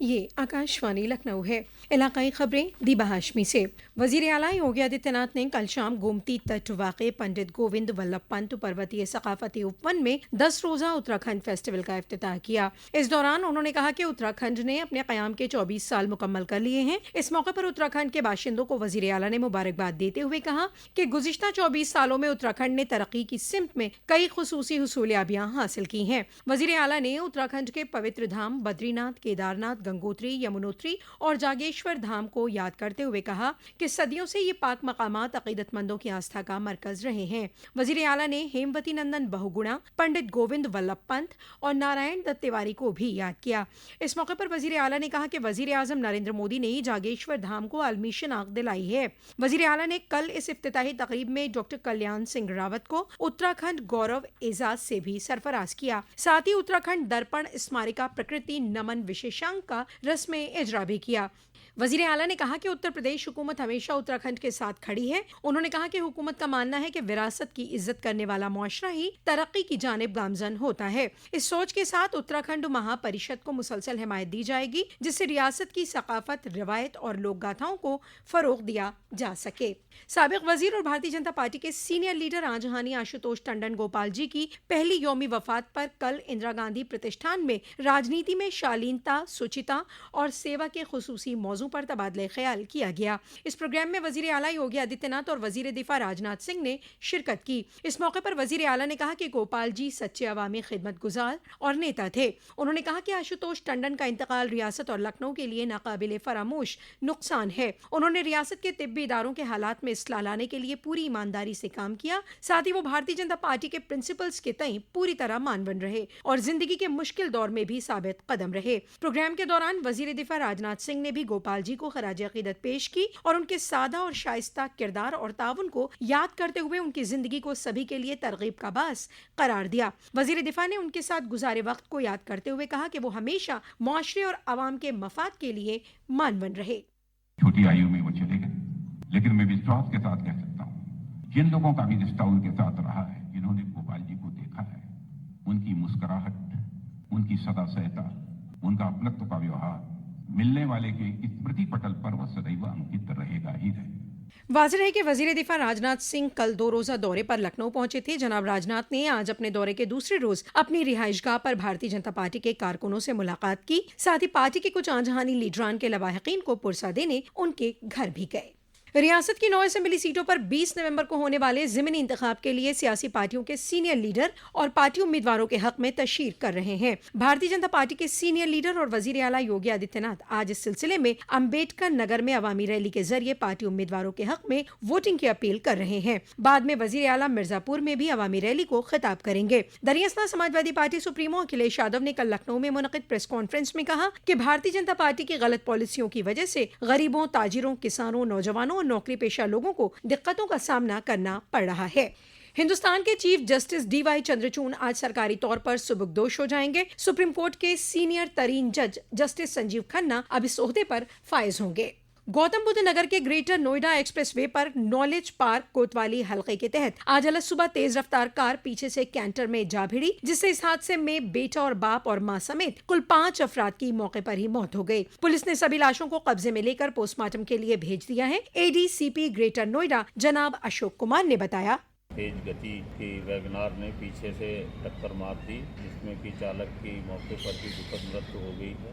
یہ آکاشوانی لکھنؤ ہے۔ علاقائی خبریں دیبا ہاشمی سے۔ وزیر اعلیٰ یوگی آدتیہ ناتھ نے کل شام گومتی تٹ واقع پنڈت گووند ولبھ پنت پروتیہ ثقافتی اپون میں 10 روزہ اتراکھنڈ فیسٹیول کا افتتاح کیا۔ اس دوران انہوں نے کہا کہ اتراکھنڈ نے اپنے قیام کے 24 سال مکمل کر لیے ہیں۔ اس موقع پر اتراکھنڈ کے باشندوں کو وزیر اعلیٰ نے مبارکباد دیتے ہوئے کہا کہ گزشتہ 24 سالوں میں اتراکھنڈ نے ترقی کی سمت میں کئی خصوصی حصولیابیاں حاصل کی ہیں۔ وزیر اعلیٰ نے اتراکھنڈ کے پوتر دھام بدری ناتھ، کیدار ناتھ، گنگوتری، یمنوتری اور جاگیشور دھام کو یاد کرتے ہوئے کہا کہ صدیوں سے یہ پاک مقامات عقیدت مندوں کی آستھا کا مرکز رہے ہیں۔ وزیر اعلیٰ نے ہیموتی نندن بہوگنا، پنڈت گووند ولبھ پنت اور نارائن دت تیواری کو بھی یاد کیا۔ اس موقع پر وزیر اعلیٰ نے کہا کہ وزیر اعظم نریندر مودی نے جاگیشور دھام کو عالمی شناخت دلائی ہے۔ وزیر اعلیٰ نے کل اس افتتاحی تقریب میں ڈاکٹر کلیان سنگھ راوت کو اتراکھنڈ گورو اعزاز سے بھی سرفراز کیا۔ ساتھ ہی اتراکھنڈ درپن اسمارکا پرکرتی نمن وشیشانک کا رسم اجرا بھی کیا۔ وزیر اعلیٰ نے کہا کہ اتر پردیش حکومت ہمیشہ اتراکھنڈ کے ساتھ کھڑی ہے۔ انہوں نے کہا کہ حکومت کا ماننا ہے کہ وراثت کی عزت کرنے والا معاشرہ ہی ترقی کی جانب گامزن ہوتا ہے۔ اس سوچ کے ساتھ اتراکھنڈ مہا پریشد کو مسلسل حمایت دی جائے گی، جس سے ریاست کی ثقافت، روایت اور لوک گاتھاؤں کو فروغ دیا جا سکے۔ سابق وزیر اور بھارتیہ جنتا پارٹی کے سینئر لیڈر آجہانی آشوتوش ٹنڈن گوپال جی کی پہلی یوم وفات پر کل اندرا گاندھی پرتشٹھان میں راجنیتی میں شالینتا، سچیتا اور سیوا کے خصوصی موضوع پر تبادلہ خیال کیا گیا۔ اس پروگرام میں وزیر اعلیٰ یوگی آدتیہ ناتھ اور وزیر دفاع راجناتھ سنگھ نے شرکت کی۔ اس موقع پر وزیر اعلیٰ نے کہا کہ گوپال جی سچے عوامی خدمت گزار اور نیتا تھے۔ انہوں نے کہا کہ آشوتوش ٹنڈن کا انتقال ریاست اور لکھنؤ کے لیے ناقابل فراموش نقصان ہے۔ انہوں نے ریاست کے طبی اداروں کے حالات میں اصلاح لانے کے لیے پوری ایمانداری سے کام کیا۔ ساتھ ہی وہ بھارتیہ جنتا پارٹی کے پرنسپلز کے تئیں پوری طرح مانون رہے اور زندگی کے مشکل دور میں بھی ثابت قدم رہے۔ پروگرام کے دوران وزیر دفاع راجناتھ سنگھ نے بھی گوپال جی کو خراج عقیدت پیش کی اور ان کے سادہ اور شائستہ کردار اور تعاون کو یاد کرتے ہوئے ان کی زندگی کو سبھی کے لیے ترغیب کا باعث قرار دیا۔ وزیر دفاع نے ان کے ساتھ گزارے وقت کو یاد کرتے ہوئے کہا کہ وہ ہمیشہ معاشرے اور عوام کے مفاد کے لیے مانون رہے۔ چھوٹی آیو میں وہ چلے گئے، لیکن میں وشواس کے ساتھ کہہ سکتا ہوں جن لوگوں کا بھی رشتہ ان کے ساتھ رہا ہے، جنہوں نے گوپال جی کو دیکھا ہے، ان کی مسکراہٹ، ان کی سدا سہتا، ان کا اپنتو کا ویوہار ملنے والے کے اسمرتی پٹل پر وہ سدیو انکت رہے گا ہی رہے۔ واضح ہے کہ وزیر دفاع راجناتھ سنگھ کل 2 روزہ دورے پر لکھنؤ پہنچے تھے۔ جناب راجناتھ نے آج اپنے دورے کے دوسرے روز اپنی رہائش گاہ پر بھارتیہ جنتا پارٹی کے کارکنوں سے ملاقات کی۔ ساتھ ہی پارٹی کے کچھ آجہانی لیڈران کے لواحقین کو پرسہ دینے ان کے گھر بھی گئے۔ ریاست کی 9 اسمبلی سیٹوں پر 20 نومبر کو ہونے والے ضمنی انتخاب کے لیے سیاسی پارٹیوں کے سینئر لیڈر اور پارٹی امیدواروں کے حق میں تشہیر کر رہے ہیں۔ بھارتیہ جنتا پارٹی کے سینئر لیڈر اور وزیر اعلیٰ یوگی آدتیہ ناتھ آج اس سلسلے میں امبیڈکر نگر میں عوامی ریلی کے ذریعے پارٹی امیدواروں کے حق میں ووٹنگ کی اپیل کر رہے ہیں۔ بعد میں وزیر اعلیٰ مرزا پور میں بھی عوامی ریلی کو خطاب کریں گے۔ دریں سماجوادی پارٹی سپریمو اکھلیش یادو نے کل لکھنؤ میں منعقد پریس کانفرنس میں کہا کہ بھارتیہ جنتا پارٹی کی غلط پالیسیوں کی وجہ سے غریبوں، تاجروں، کسانوں، نوجوانوں اور نوکری پیشہ لوگوں کو دقتوں کا سامنا کرنا پڑ رہا ہے۔ ہندوستان کے chief justice D Y Chandrachud آج سرکاری طور پر سبکدوش ہو جائیں گے۔ سپریم کورٹ کے سینئر ترین جج جسٹس سنجیو کھنہ اب اس عہدے پر فائز ہوں گے۔ گوتم بدھ نگر کے گریٹر نوئیڈا ایکسپریس وے پر نالج پارک کوتوالی حلقے کے تحت آج صبح تیز رفتار کار پیچھے سے کینٹر میں جا بھڑی، جس سے اس حادثے میں بیٹا اور باپ اور ماں سمیت کل 5 افراد کی موقع پر ہی موت ہو گئی۔ پولیس نے سبھی لاشوں کو قبضے میں لے کر پوسٹ مارٹم کے لیے بھیج دیا ہے۔ اے ڈی سی پی گریٹر نوئیڈا جناب اشوک کمار نے بتایا، تیز گتی کی ویگنار نے پیچھے سے ٹکر مار دی، جس میں کہ چالک کی موقع پر ہی دکھد مرتیو ہو گئی ہے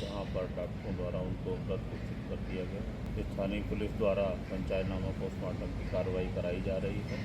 جہاں پر ڈاکٹروں دوارا ان کو مرت گھوشت کر دیا گیا۔ استھانی پولیس دوارا پنچایت نامہ پوسٹ مارٹم کی کارروائی کرائی جا رہی ہے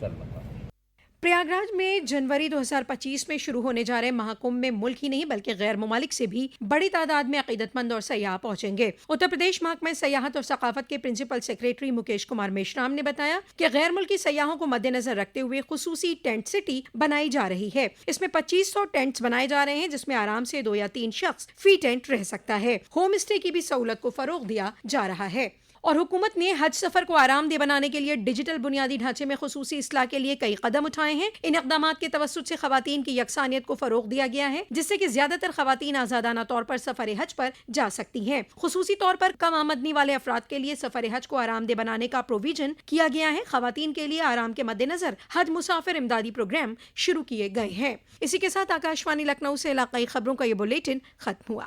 چل رہا ہے۔ پریاگراج میں جنوری 2025 میں شروع ہونے جا رہے مہاکمبھ میں ملک ہی نہیں بلکہ غیر ممالک سے بھی بڑی تعداد میں عقیدت مند اور سیاح پہنچیں گے۔ اتر پردیش محکمہ سیاحت اور ثقافت کے پرنسپل سیکریٹری مکیش کمار میشرام نے بتایا کہ غیر ملکی سیاحوں کو مد نظر رکھتے ہوئے خصوصی ٹینٹ سٹی بنائی جا رہی ہے۔ اس میں 2500 ٹینٹس بنائے جا رہے ہیں، جس میں آرام سے 2 یا 3 شخص فی ٹینٹ رہ سکتا ہے۔ ہوم اسٹے کی بھی سہولت کو فروغ دیا جا رہا ہے۔ اور حکومت نے حج سفر کو آرام دہ بنانے کے لیے ڈیجیٹل بنیادی ڈھانچے میں خصوصی اصلاح کے لیے کئی قدم اٹھائے ہیں. ان اقدامات کے توسط سے خواتین کی یکسانیت کو فروغ دیا گیا ہے جس سے کہ زیادہ تر خواتین آزادانہ طور پر سفر حج پر جا سکتی ہیں. خصوصی طور پر کم آمدنی والے افراد کے لیے سفر حج کو آرام دہ بنانے کا پروویژن کیا گیا ہے. خواتین کے لیے آرام کے مد نظر حج مسافر امدادی پروگرام شروع کیے گئے ہیں. اسی کے ساتھ آکاشوانی لکھنؤ سے علاقائی خبروں کا یہ بلیٹن ختم ہوا.